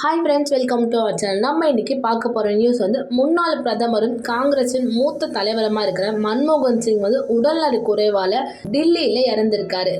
Hi friends, welcome to our channel. நம்ம இன்னைக்கு பார்க்க போகிற நியூஸ் முன்னாள் பிரதமரும் காங்கிரஸின் மூத்த தலைவரமாக இருக்கிற மன்மோகன் சிங் உடல்நலக் குறைவால் டில்லியில் இறந்திருக்காரு.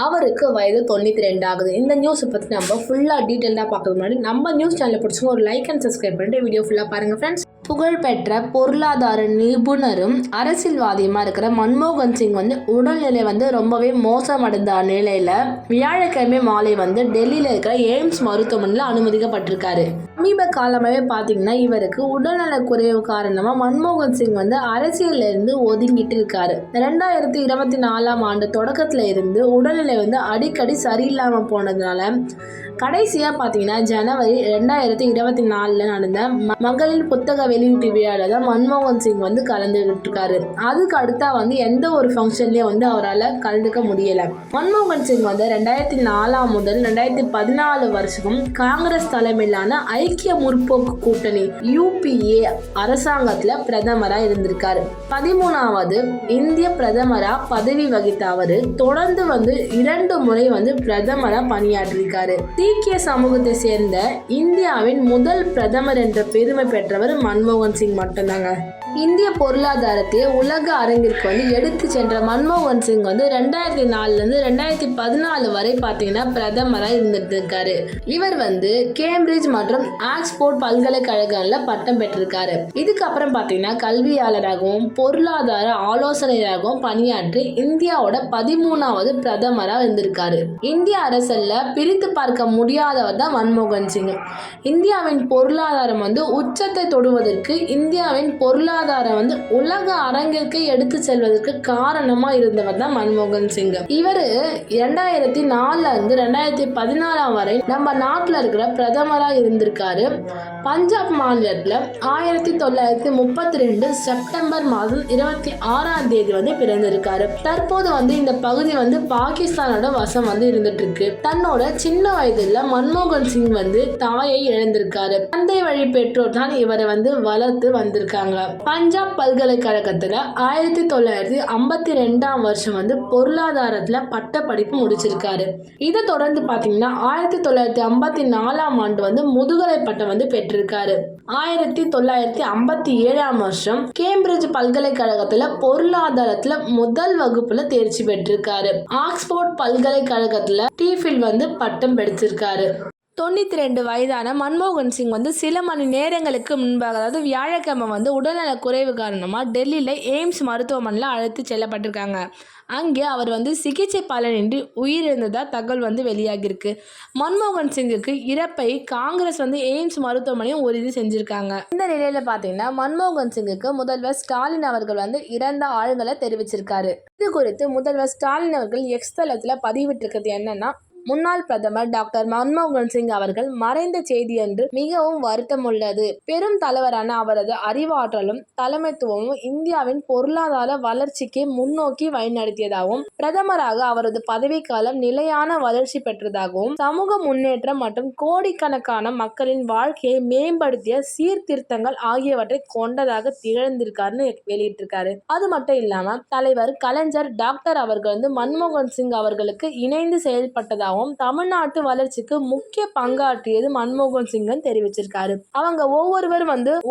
அவருக்கு வயது 92 ஆகுது. இந்த நியூஸை பற்றி நம்ம ஃபுல்லாக டீட்டெயிலாக பார்க்கறது முன்னாடி நம்ம நியூஸ் சேனலை பிடிச்சவங்க ஒரு லைக் அண்ட் சப்ஸ்கிரைப் பண்ணிட்டு வீடியோ ஃபுல்லாக பாருங்கள் ஃப்ரெண்ட்ஸ். புகழ்பெற்ற பொருளாதார நிபுணரும் அரசியல்வாதியுமா இருக்கிற மன்மோகன் சிங் உடல்நிலை ரொம்பவே மோசமடைந்த நிலையில வியாழக்கிழமை மாலை டெல்லியில இருக்கிற எய்ம்ஸ் மருத்துவமனையில் அனுமதிக்கப்பட்டிருக்காரு. சமீப காலமாகவே பார்த்தீங்கன்னா இவருக்கு உடல்நல குறைவு காரணமாக மன்மோகன் சிங் அரசியலில் இருந்து ஒதுங்கிட்டு இருக்காரு. 2024 ஆண்டு தொடக்கத்துல இருந்து உடல்நிலை அடிக்கடி சரியில்லாமல் போனதுனால கடைசியாக பார்த்தீங்கன்னா ஜனவரி 2024 நடந்த மகளிர் புத்தக வெளியீட்டு விழாவில் தான் மன்மோகன் சிங் கலந்துகிட்டு இருக்காரு. அதுக்கு அடுத்தா எந்த ஒரு ஃபங்க்ஷன்லேயும் அவரால் கலந்துக்க முடியலை. மன்மோகன் சிங் 2004 முதல் 2014 வருஷம் காங்கிரஸ் தலைமையிலான ஐக்கிய முற்போக்கு கூட்டணி UPA அரசாங்கத்தில் பிரதமராக இருந்திருக்காரு. 13வது இந்திய பிரதமராக பதவி வகித்த அவர் தொடர்ந்து 2 முறை பிரதமராக பணியாற்றிருக்காரு. சீக்கிய சமூகத்தை சேர்ந்த இந்தியாவின் முதல் பிரதமர் என்ற பெருமை பெற்றவர் மன்மோகன் சிங் மட்டும்தாங்க. இந்திய பொருளாதாரத்தை உலக அரங்கிற்கு எடுத்து சென்ற மன்மோகன் சிங் 2004 2014 வரை பார்த்தீங்கன்னா பிரதமராக இருந்துட்டு இருக்காரு. இவர் கேம்பிரிட்ஜ் மற்றும் ஆக்ஸ்போர்ட் பல்கலைக்கழகங்களில் பட்டம் பெற்றிருக்காரு. இதுக்கப்புறம் பார்த்தீங்கன்னா கல்வியாளராகவும் பொருளாதார ஆலோசனையாகவும் பணியாற்றி இந்தியாவோட 13வது பிரதமராக இருந்திருக்காரு. இந்திய அரசில் பிரித்து பார்க்க முடியாதவர் தான் மன்மோகன் சிங். இந்தியாவின் பொருளாதாரம் உச்சத்தை தொடுவதற்கு இந்தியாவின் பொருளாதாரம் உலக அரங்கிற்கு எடுத்து செல்வதற்கு காரணமா இருந்தவர் தான் மன்மோகன் சிங். இவர் 2004 இருந்து 2014 வரை நம்ம நாட்டில் இருக்கிற பிரதமராக இருந்திருக்காரு. பஞ்சாப் மாநிலத்தில் 1932 செப்டம்பர் மாதம் 26ஆம் தேதி பிறந்திருக்காரு. தற்போது இந்த பகுதி பாகிஸ்தானோட வசம் இருந்துட்டு இருக்கு. தன்னோட சின்ன வயதுல மன்மோகன் சிங் தாயை இழந்திருக்காரு. தந்தை வழி பெற்றோர் தான் இவரை வளர்த்து வந்திருக்காங்க. பஞ்சாப் பல்கலைக்கழகத்துல 1952 வருஷம் பொருளாதாரத்துல பட்ட படிப்பு முடிச்சிருக்காரு. இதை தொடர்ந்து பாத்தீங்கன்னா 1954 ஆண்டு முதுகலை பட்டம் பெற்றிருக்காரு. 1957 வருஷம் கேம்பிரிட்ஜ் பல்கலைக்கழகத்துல பொருளாதாரத்துல முதல் வகுப்புல தேர்ச்சி பெற்றிருக்காரு. ஆக்ஸ்போர்ட் பல்கலைக்கழகத்துல டிஃபில் பட்டம் பெற்றிருக்காரு. 92 வயதான மன்மோகன் சிங் சில மணி நேரங்களுக்கு முன்பாக, அதாவது வியாழக்கிழமை உடல்நல குறைவு காரணமாக டெல்லியில் எய்ம்ஸ் மருத்துவமனையில் அழைத்து செல்லப்பட்டிருக்காங்க. அங்கே அவர் சிகிச்சை பலனின்றி உயிரிழந்ததாக தகவல் வெளியாகியிருக்கு. மன்மோகன் சிங்குக்கு இறப்பை காங்கிரஸ் எய்ம்ஸ் மருத்துவமனையும் உறுதி செஞ்சிருக்காங்க. இந்த நிலையில் பார்த்தீங்கன்னா மன்மோகன் சிங்குக்கு முதல்வர் ஸ்டாலின் அவர்கள் இறந்த ஆளுங்களை தெரிவிச்சிருக்காரு. இது குறித்து முதல்வர் ஸ்டாலின் அவர்கள் எக்ஸ் தளத்தில் பதிவிட்டிருக்கிறது என்னன்னா, முன்னாள் பிரதமர் டாக்டர் மன்மோகன் சிங் அவர்கள் மறைந்த செய்தி என்று மிகவும் வருத்தம் உள்ளது. பெரும் தலைவரான அவரது அறிவாற்றலும் தலைமைத்துவமும் இந்தியாவின் பொருளாதார வளர்ச்சிக்கு முன்னோக்கி வழிநடத்தியதாகவும், பிரதமராக அவரது பதவிக்காலம் நிலையான வளர்ச்சி பெற்றதாகவும், சமூக முன்னேற்றம் மற்றும் கோடிக்கணக்கான மக்களின் வாழ்க்கையை மேம்படுத்திய சீர்திருத்தங்கள் ஆகியவற்றை கொண்டதாக திகழ்ந்திருக்காருன்னு வெளியிட்டிருக்காரு. அது மட்டும் இல்லாம தலைவர் கலைஞர் டாக்டர் அவர்கள் மன்மோகன் சிங் அவர்களுக்கு இணைந்து செயல்பட்டதாக தமிழ்நாட்டு வளர்ச்சிக்கு முக்கிய பங்காற்றியது மன்மோகன் சிங் தெரிவிச்சிருக்காரு. அவங்க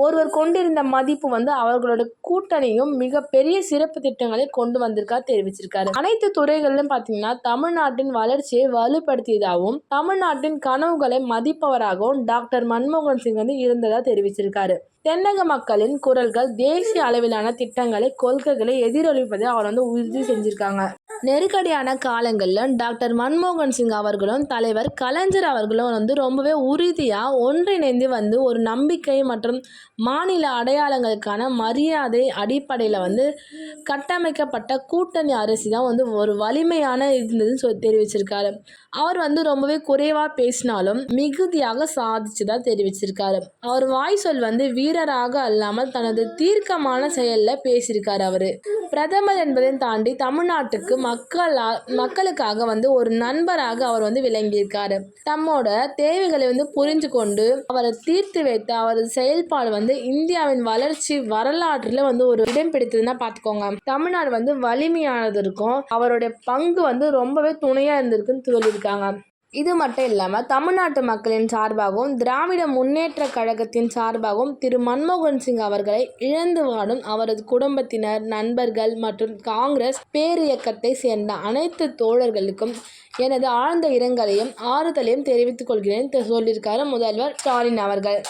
ஒருவர் கொண்டிருந்த மதிப்பு அவர்களோட கூட்டணியும் மிகப்பெரிய சிறப்பு திட்டங்களை கொண்டு வந்திருக்காரு தெரிவிச்சிருக்காரு. அனைத்து துறைகளிலும் பாத்தீங்கன்னா தமிழ்நாட்டின் வளர்ச்சியை வலுப்படுத்தியதாகவும் தமிழ்நாட்டின் கனவுகளை மதிப்பவராகவும் டாக்டர் மன்மோகன் சிங் இருந்ததா தெரிவிச்சிருக்காரு. தென்னக மக்களின் குரல்கள் தேசிய அளவிலான திட்டங்களை கொள்கைகளை எதிரொலிப்பதை அவர் உறுதி செஞ்சிருக்காங்க. நெருக்கடியான காலங்களில் டாக்டர் மன்மோகன் சிங் அவர்களும் தலைவர் கலைஞர் அவர்களும் ரொம்பவே உறுதியாக ஒன்றிணைந்து ஒரு நம்பிக்கை மற்றும் மாநில அடையாளங்களுக்கான மரியாதை அடிப்படையில் கட்டமைக்கப்பட்ட கூட்டணி அரசு தான் ஒரு வலிமையான இருந்ததுன்னு தெரிவிச்சிருக்காரு. அவர் ரொம்பவே குறைவாக பேசினாலும் மிகுதியாக சாதிச்சதா தெரிவிச்சிருக்காரு. அவர் வாய் சொல் வீரராக அல்லாமல் தனது தீர்க்கமான செயலில் பேசியிருக்காரு. அவர் பிரதமர் என்பதை தாண்டி தமிழ்நாட்டுக்கு மக்களுக்காக ஒரு நண்பராக அவர் விளங்கியிருக்காரு. தம்மோட தேவைகளை புரிஞ்சு கொண்டு அவரை தீர்த்து வைத்த அவரது செயல்பாடு இந்தியாவின் வளர்ச்சி வரலாற்றுல ஒரு இடம் பிடித்ததுன்னா பார்த்துக்கோங்க. தமிழ்நாடு வலிமையானது இருக்கும். அவருடைய பங்கு ரொம்பவே துணையா இருந்திருக்குன்னு சொல்லியிருக்காங்க. இது மட்டும் இல்லாமல் தமிழ்நாட்டு மக்களின் சார்பாகவும் திராவிட முன்னேற்ற கழகத்தின் சார்பாகவும் திரு மன்மோகன் சிங் அவர்களை இழந்து வாடும் அவரது குடும்பத்தினர், நண்பர்கள் மற்றும் காங்கிரஸ் பேரியக்கத்தை சேர்ந்த அனைத்து தோழர்களுக்கும் எனது ஆழ்ந்த இரங்கலையும் ஆறுதலையும் தெரிவித்துக் கொள்கிறேன் சொல்லியிருக்காரு முதல்வர் ஸ்டாலின் அவர்கள்.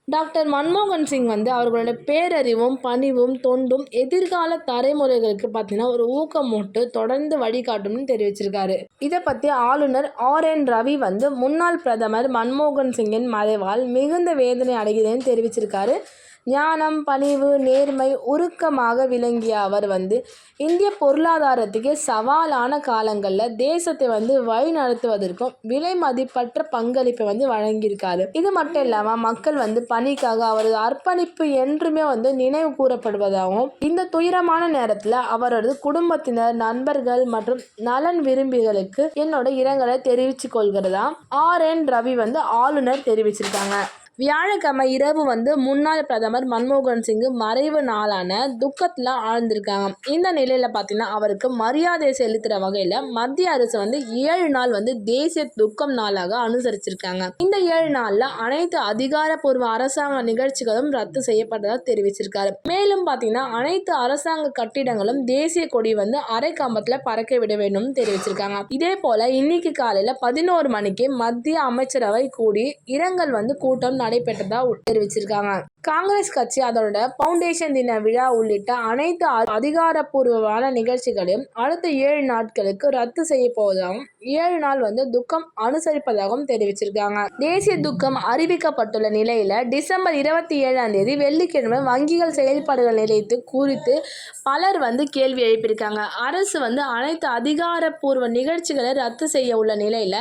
டாக்டர் மன்மோகன் சிங் அவர்களோட பேரறிவும் பணிவும் தொண்டும் எதிர்கால தலைமுறைகளுக்கு பார்த்தீங்கன்னா ஒரு ஊக்கமூட்டு தொடர்ந்து வழிகாட்டும்னு தெரிவிச்சிருக்காரு. இதை பற்றி ஆளுநர் RN ரவி முன்னாள் பிரதமர் மன்மோகன் சிங்கின் மறைவால் மிகுந்த வேதனை அடைகிறேன்னு தெரிவிச்சிருக்காரு. ஞானம், பணிவு, நேர்மை, உருக்கமாக விளங்கிய அவர் இந்திய பொருளாதாரத்துக்கு சவாலான காலங்களில் தேசத்தை வழி நடத்துவதற்கும் விலை மதிப்பற்ற பங்களிப்பை வழங்கியிருக்காரு. இது மட்டும் இல்லாமல் மக்கள் பணிக்காக அவரது அர்ப்பணிப்பு என்றுமே நினைவு கூறப்படுவதாகவும் இந்த துயரமான நேரத்தில் அவரது குடும்பத்தினர், நண்பர்கள் மற்றும் நலன் விரும்பிகளுக்கு என்னோட இரங்கலை தெரிவித்துக் கொள்கிறதா RN ரவி ஆளுநர் தெரிவிச்சிருக்காங்க. வியாழக்கிழமை இரவு முன்னாள் பிரதமர் மன்மோகன் சிங் மறைவு நாளான துக்கத்தில் ஆழ்ந்திருக்காங்க. இந்த நிலையில் பார்த்தீங்கன்னா அவருக்கு மரியாதை செலுத்துகிற வகையில் மத்திய அரசு 7 நாள் தேசிய துக்கம் நாளாக அனுசரிச்சிருக்காங்க. இந்த 7 நாளில் அனைத்து அதிகாரப்பூர்வ அரசாங்க நிகழ்ச்சிகளும் ரத்து செய்யப்பட்டதாக தெரிவிச்சிருக்காரு. மேலும் பார்த்தீங்கன்னா அனைத்து அரசாங்க கட்டிடங்களும் தேசிய கொடி அரை கம்பத்தில் பறக்க விட வேண்டும் தெரிவிச்சிருக்காங்க. இதே போல இன்னைக்கு காலையில் 11 மணிக்கு மத்திய அமைச்சரவை கூடி இரங்கல் கூட்டம் நடைபெற்றதா தெரிவிச்சிருக்காங்க. காங்கிரஸ் கட்சி அதோட பவுண்டேஷன் தின விழா உள்ளிட்ட அனைத்து அதிகாரப்பூர்வமான நிகழ்ச்சிகளையும் அடுத்த 7 நாட்களுக்கு ரத்து செய்ய போவதாகவும் 7 நாள் துக்கம் அனுசரிப்பதாகவும் தெரிவிச்சிருக்காங்க. தேசிய துக்கம் அறிவிக்கப்பட்டுள்ள நிலையில டிசம்பர் 27 வெள்ளிக்கிழமை வங்கிகள் செயல்பாடுகள் நிலையத்து குறித்து பலர் கேள்வி எழுப்பியிருக்காங்க. அரசு அனைத்து அதிகாரப்பூர்வ நிகழ்ச்சிகளை ரத்து செய்ய உள்ள நிலையில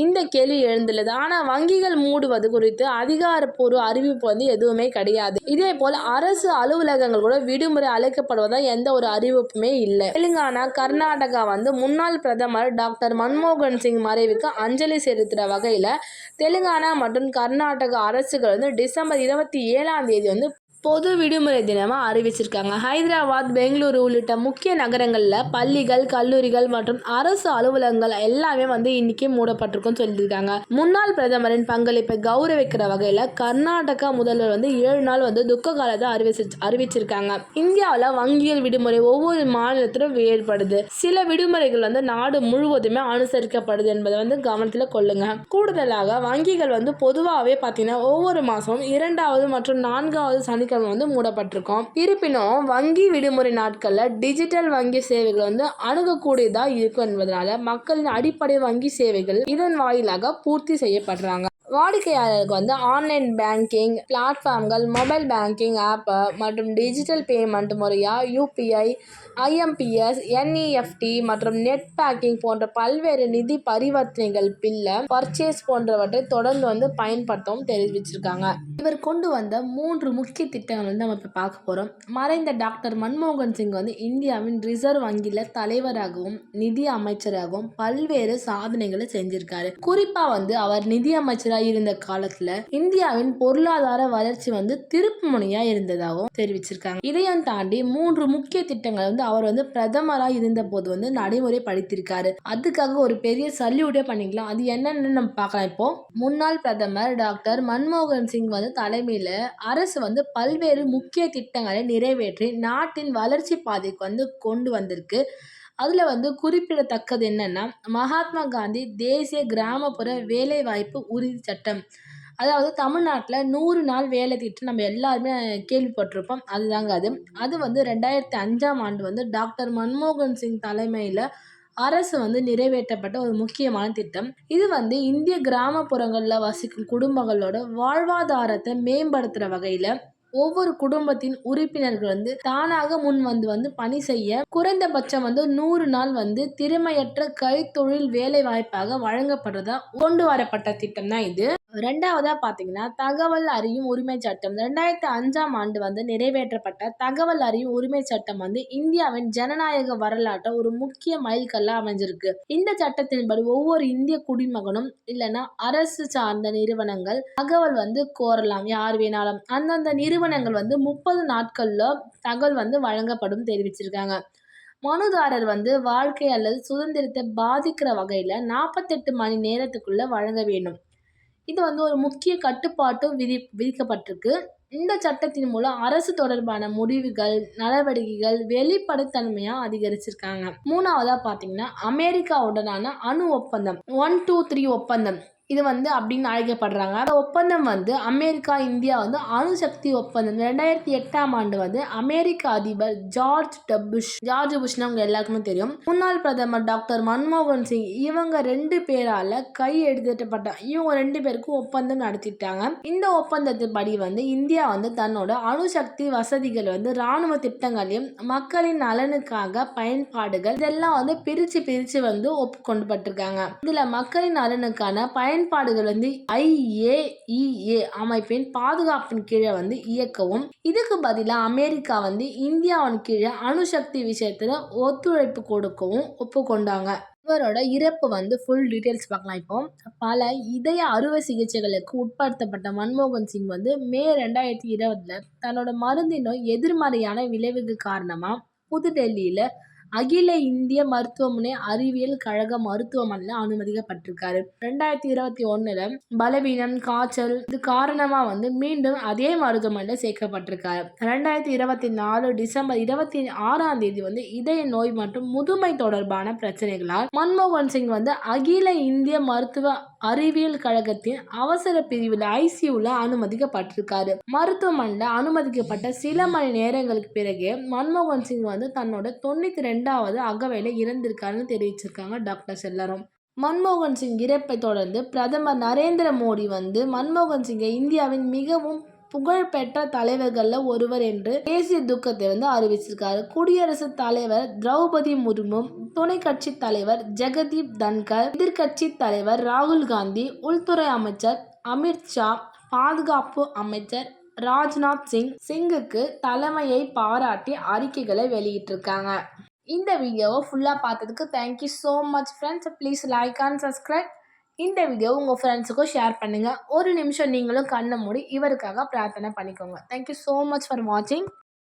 இந்த கேள்வி எழுந்துள்ளது. ஆனால் வங்கிகள் மூடுவது குறித்து அதிகாரப்பூர்வ அறிவிப்பு எதுவுமே கிடையாது. இதே போல் அரசு அலுவலகங்கள் கூட விடுமுறை அழைக்கப்படுவதா எந்த ஒரு அறிவிப்புமே இல்லை. தெலுங்கானா, கர்நாடகா முன்னாள் பிரதமர் டாக்டர் மன்மோகன் சிங் மறைவுக்கு அஞ்சலி செலுத்துகிற வகையில் தெலுங்கானா மற்றும் கர்நாடகா அரசுகள் டிசம்பர் 27 பொது விடுமுறை தினமாக அறிவிச்சிருக்காங்க. ஹைதராபாத், பெங்களூரு உள்ளிட்ட முக்கிய நகரங்களில் பள்ளிகள், கல்லூரிகள் மற்றும் அரசு அலுவலகங்கள் எல்லாமே இன்னைக்கு மூடப்பட்டிருக்குன்னு சொல்லியிருக்காங்க. முன்னாள் பிரதமரின் பங்களிப்பை கௌரவிக்கிற வகையில் கர்நாடகா முதல்வர் 7 நாள் துக்க காலத்தை அறிவிச்சிருக்காங்க. இந்தியாவில் வங்கிகள் விடுமுறை ஒவ்வொரு மாநிலத்திலும் வேறுபடுது. சில விடுமுறைகள் நாடு முழுவதுமே அனுசரிக்கப்படுது என்பதை கவனத்தில் கொள்ளுங்க. கூடுதலாக வங்கிகள் பொதுவாகவே பார்த்தீங்கன்னா ஒவ்வொரு மாதமும் 2வது மற்றும் 4வது சனிக்கிழமை மூடப்பட்டிருக்கும். இருப்பினும் வங்கி விடுமுறை நாட்கள்ல டிஜிட்டல் வங்கி சேவைகள் அணுகக்கூடியதா இருக்கும் என்பதனால மக்களின் அடிப்படை வங்கி சேவைகள் இதன் வாயிலாக பூர்த்தி செய்யப்படுறாங்க. வாடிக்கையாளருக்கு ஆன்லைன் பேங்கிங் பிளாட்ஃபார்ம்கள், மொபைல் பேங்கிங் ஆப் மற்றும் டிஜிட்டல் பேமெண்ட் முறையா UPI, IMPS, NEFT மற்றும் நெட் பேங்கிங் போன்ற பல்வேறு நிதி பரிவர்த்தனைகள், பில்ல பர்ச்சேஸ் போன்றவற்றை தொடர்ந்து பயன்படுத்தவும் தெரிவிச்சிருக்காங்க. இவர் கொண்டு வந்த 3 முக்கிய திட்டங்கள் நம்ம இப்போ பார்க்க போகிறோம். மறைந்த டாக்டர் மன்மோகன் சிங் இந்தியாவின் ரிசர்வ் வங்கியில் தலைவராகவும் நிதி அமைச்சராகவும் பல்வேறு சாதனைகளை செஞ்சிருக்காரு. குறிப்பா அவர் நிதி அமைச்சராக இருந்த காலத்துல இந்தியாவின் பொருளாதார வளர்ச்சி திருப்பு முனையா இருந்ததாகவும் தெரிவிச்சிருக்காங்க. இதையும் தாண்டி 3 முக்கிய திட்டங்கள் அவர் பிரதமராக இருந்த போது நடைமுறைப்படுத்தியிருக்காரு. அதுக்காக ஒரு பெரிய சல்யூட்டே பண்ணிக்கலாம். அது என்னன்னு நம்ம பார்க்கலாம். இப்போ முன்னாள் பிரதமர் டாக்டர் மன்மோகன் சிங் தலைமையில அரசு பல்வேறு முக்கிய திட்டங்களை நிறைவேற்றி நாட்டின் வளர்ச்சி பாதைக்கு கொண்டு வந்திருக்கு. அதில் குறிப்பிடத்தக்கது என்னன்னா மகாத்மா காந்தி தேசிய கிராமப்புற வேலைவாய்ப்பு உறுதி சட்டம். அதாவது தமிழ்நாட்டில் 100 நாள் வேலை திட்டம் நம்ம எல்லாருமே கேள்விப்பட்டிருப்போம். அதுதாங்க அது 2005 டாக்டர் மன்மோகன் சிங் தலைமையில் அரசு நிறைவேற்றப்பட்ட ஒரு முக்கியமான திட்டம். இது இந்திய கிராமப்புறங்களில் வசிக்கும் குடும்பங்களோட வாழ்வாதாரத்தை மேம்படுத்துகிற வகையில் ஒவ்வொரு குடும்பத்தின் உறுப்பினர்கள் தானாக முன் பணி செய்ய குறைந்தபட்சம் 100 நாள் திறமையற்ற கைத்தொழில் வேலை வாய்ப்பாக வழங்கப்படுறதா கொண்டு வரப்பட்ட திட்டம் தான் இது. 2வதா பார்த்தீங்கன்னா தகவல் அறியும் உரிமை சட்டம். 2005 நிறைவேற்றப்பட்ட தகவல் அறியும் உரிமை சட்டம் இந்தியாவின் ஜனநாயக வரலாற்றை ஒரு முக்கிய மைல்கல்லா அமைஞ்சிருக்கு. இந்த சட்டத்தின்படி ஒவ்வொரு இந்திய குடிமகனும் இல்லைன்னா அரசு சார்ந்த நிறுவனங்கள் தகவல் கோரலாம். யார் வேணாலும் அந்தந்த நிறுவனங்கள் 30 நாட்கள்ல தகவல் வழங்கப்படும் தெரிவிச்சிருக்காங்க. மனுதாரர் வந்து வாழ்க்கை அல்லது சுதந்திரத்தை பாதிக்கிற வகையில் 48 மணி நேரத்துக்குள்ள வழங்க வேண்டும். இது வந்து ஒரு முக்கிய கட்டுப்பாட்டும் விதிக்கப்பட்டிருக்கு. இந்த சட்டத்தின் மூலம் அரசு தொடர்பான முடிவுகள், நடவடிக்கைகள் வெளிப்படைத்தன்மையா அதிகரிச்சிருக்காங்க. 3வதா பார்த்தீங்கன்னா அமெரிக்காவுடனான அணு ஒப்பந்தம் 123 ஒப்பந்தம். இது வந்து அப்படின்னு அழைக்கப்படுறாங்க. அந்த ஒப்பந்தம் வந்து அமெரிக்கா இந்தியா வந்து அணுசக்தி ஒப்பந்தம் 2008ஆம் ஆண்டு வந்து அமெரிக்க அதிபர் ஜார்ஜ் புஷ்னா உங்க எல்லாருக்குமே தெரியும். முன்னாள் பிரதமர் டாக்டர் மன்மோகன் சிங் இவங்க 2 பேரால இவங்க 2 பேருக்கும் ஒப்பந்தம் நடத்திட்டாங்க. இந்த ஒப்பந்தத்தின் படி வந்து இந்தியா வந்து தன்னோட அணுசக்தி வசதிகள் வந்து ராணுவ திட்டங்களையும் மக்களின் நலனுக்காக பயன்பாடுகள் இதெல்லாம் வந்து பிரிச்சு வந்து ஒப்புக்கொண்டுபட்டிருக்காங்க. இதுல மக்களின் நலனுக்கான பயன்பாடுகள் வந்து IAEA அமைப்பின் பாதுகாப்பின் கீழே வந்து இயக்கவும், இதுக்கு பதிலாக அமெரிக்கா வந்து இந்தியாவின் கீழே அணுசக்தி விஷயத்துல ஒத்துழைப்பு கொடுக்கவும் ஒப்புக்கொண்டாங்க. இவரோட இறப்பு வந்து ஃபுல் டீட்டெயில்ஸ் பார்க்கலாம். இப்போ பல இதய அறுவை சிகிச்சைகளுக்கு உட்படுத்தப்பட்ட மன்மோகன் சிங் வந்து மே 2020 தன்னோட மருந்தின் எதிர்மறையான விளைவுக்கு காரணமா புதுடெல்லியில அகில இந்திய மருத்துவமனை அறிவியல் கழக மருத்துவமனையில் அனுமதிக்கப்பட்டிருக்காரு. 2021 பலவீனம், காய்ச்சல் இது காரணமா வந்து மீண்டும் அதே மருத்துவமனையில் சேர்க்கப்பட்டிருக்காரு. 2024 டிசம்பர் 26ஆம் தேதி வந்து இதய நோய் மற்றும் முதுமை தொடர்பான பிரச்சனைகளால் மன்மோகன் சிங் வந்து அகில இந்திய மருத்துவ அறிவியல் கழகத்தின் அவசர பிரிவில் ICUல அனுமதிக்கப்பட்டிருக்காரு. மருத்துவமனையில் அனுமதிக்கப்பட்ட சில மணி நேரங்களுக்கு பிறகு மன்மோகன் சிங் வந்து தன்னோட 92வது அகவையில இறந்திருக்காருன்னு தெரிவிச்சிருக்காங்க டாக்டர்ஸ் எல்லாரும். மன்மோகன் சிங் இறப்பை தொடர்ந்து பிரதமர் நரேந்திர மோடி வந்து மன்மோகன் சிங்கை இந்தியாவின் மிகவும் புகழ்பெற்ற தலைவர்களில் ஒருவர் என்று தேசிய துக்கத்தை வந்து அறிவிச்சிருக்காரு. குடியரசுத் தலைவர் திரௌபதி முர்மு, துணை கட்சி தலைவர் ஜெகதீப் தன்கர், எதிர்கட்சி தலைவர் ராகுல் காந்தி, உள்துறை அமைச்சர் அமித்ஷா, பாதுகாப்பு அமைச்சர் ராஜ்நாத் சிங்குக்கு தலைமையை பாராட்டி அறிக்கைகளை வெளியிட்டிருக்காங்க. இந்த வீடியோவை ஃபுல்லாக பார்த்ததுக்கு thank you so much friends. Please like and subscribe. இந்த வீடியோ உங்கள் ஃப்ரெண்ட்ஸுக்கும் ஷேர் பண்ணுங்கள். ஒரு நிமிஷம் நீங்களும் கண்ணை மூடி இவருக்காக பிரார்த்தனை பண்ணிக்கோங்க. தேங்க்யூ ஸோ மச் ஃபார் வாட்சிங்.